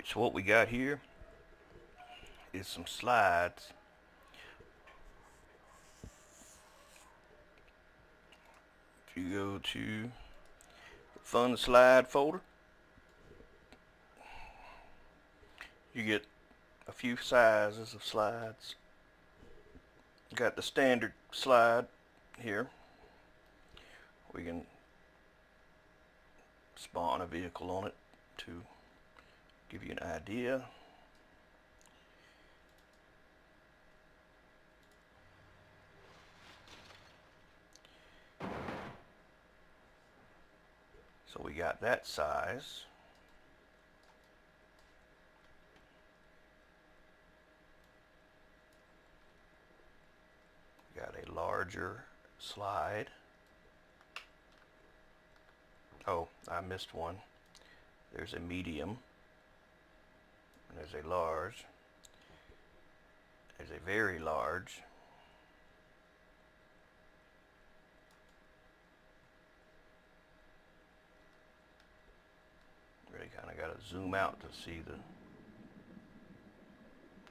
So what we got here is some slides. If you go to Fun Slide folder, you get a few sizes of slides. Got the standard slide here. We can spawn a vehicle on it to give you an idea. So we got that size. Got a larger slide. Oh, I missed one. There's a medium. And there's a large. There's a very large. Really kind of got to zoom out to see the...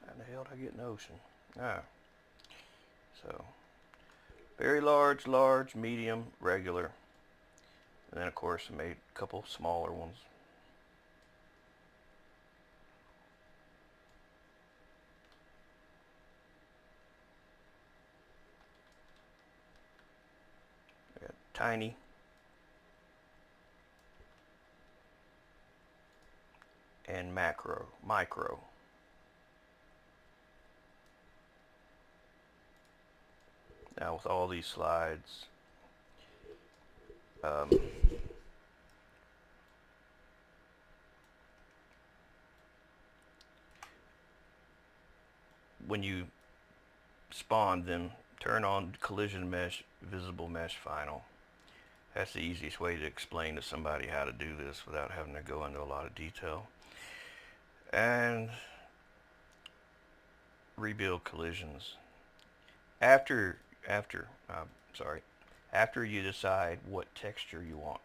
How the hell did I get in the ocean? Ah. So, very large, large, medium, regular. And then of course I made a couple smaller ones. I got tiny. And micro. Now with all these slides, when you spawn them, turn on collision mesh, visible mesh final. That's the easiest way to explain to somebody how to do this without having to go into a lot of detail. And rebuild collisions. After you decide what texture you want.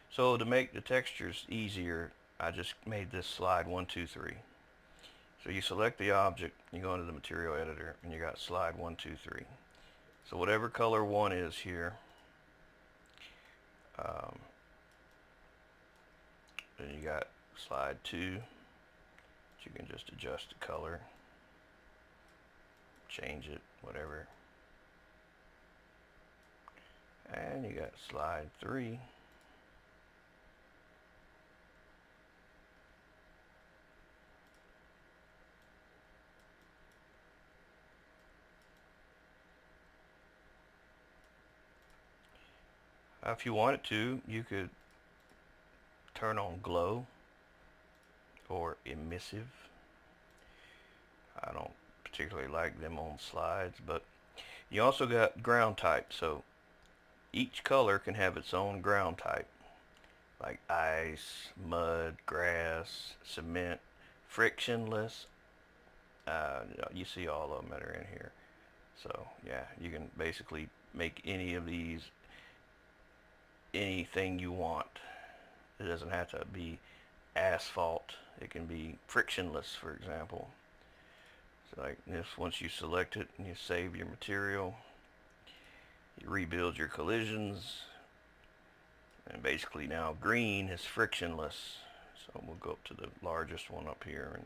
So to make the textures easier, I just made this slide 1, 2, 3. So you select the object, you go into the material editor, and you got slide 1, 2, 3. So whatever color 1 is here, then you got slide 2, which you can just adjust the color, change it, whatever. And you got slide 3. If you wanted to, you could turn on glow or emissive. I don't particularly like them on slides, but you also got ground type. So each color can have its own ground type, like ice, mud, grass, cement, frictionless. You see all of them that are in here. So yeah, you can basically make any of these anything you want. It doesn't have to be asphalt. It can be frictionless, for example. So like this, once you select it and you save your material, you rebuild your collisions, and basically now green is frictionless. So we'll go up to the largest one up here, and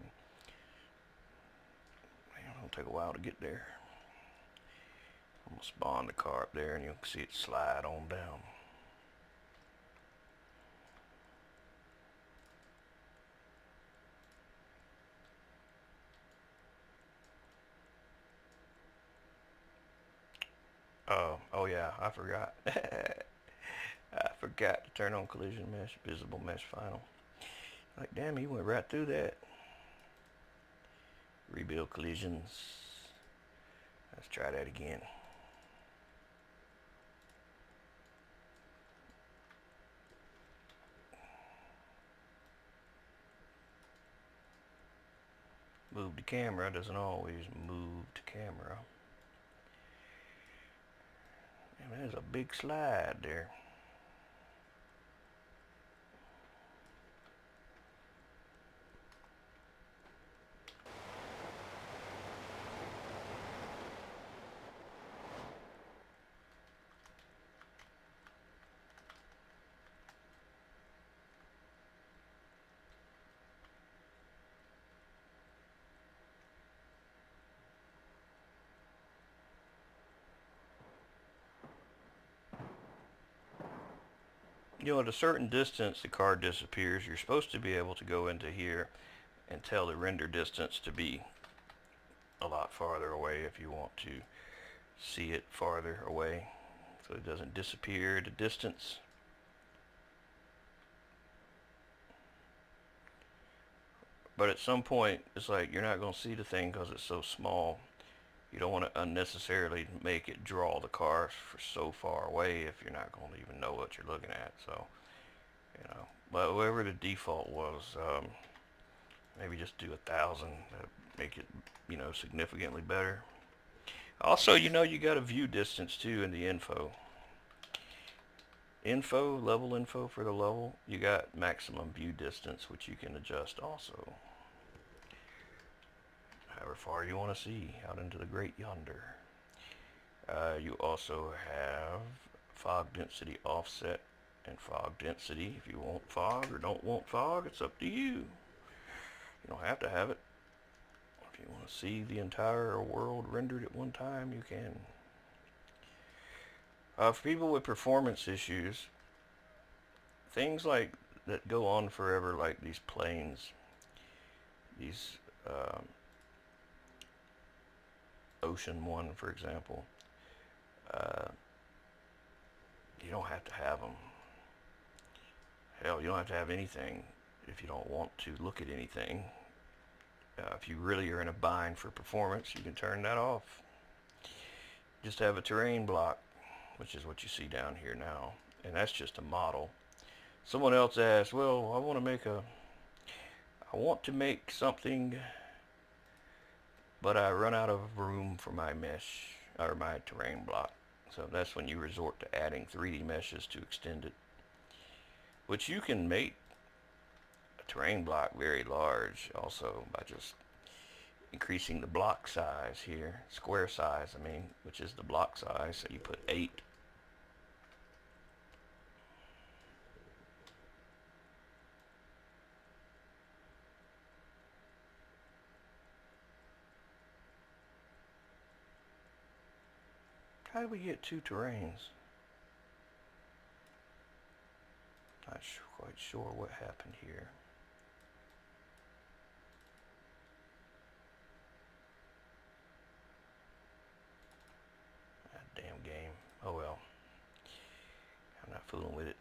it'll take a while to get there. I'm gonna spawn the car up there, and you'll see it slide on down. Oh yeah, I forgot. I forgot to turn on collision mesh, visible mesh final. Like, damn, he went right through that. Rebuild collisions. Let's try that again. Move the camera doesn't always move the camera. Man, there's a big slide there. You know, at a certain distance, the card disappears. You're supposed to be able to go into here and tell the render distance to be a lot farther away if you want to see it farther away, so it doesn't disappear at a distance. But at some point, it's like you're not going to see the thing because it's so small. You don't want to unnecessarily make it draw the cars for so far away if you're not going to even know what you're looking at. So, you know, but whatever the default was, maybe just do 1,000 to make it, you know, significantly better. Also, you know, you got a view distance too in the info. Level info for the level, you got maximum view distance, which you can adjust also. However far you want to see out into the great yonder. You also have fog density offset and fog density. If you want fog or don't want fog, it's up to you. You don't have to have it. If you want to see the entire world rendered at one time, you can. For people with performance issues, things like that go on forever, like these planes, these Ocean One, for example, uh, you don't have to have them. Hell, you don't have to have anything if you don't want to look at anything. If you really are in a bind for performance, you can turn that off. Just have a terrain block, which is what you see down here now, and that's just a model. Someone else asked, well, I want to make something, but I run out of room for my mesh or my terrain block. So that's when you resort to adding 3D meshes to extend it, which you can make a terrain block very large also by just increasing the block size here, square size I mean, which is the block size. So you put 8. How do we get 2 terrains? Not quite sure what happened here. That damn game. Oh well. I'm not fooling with it.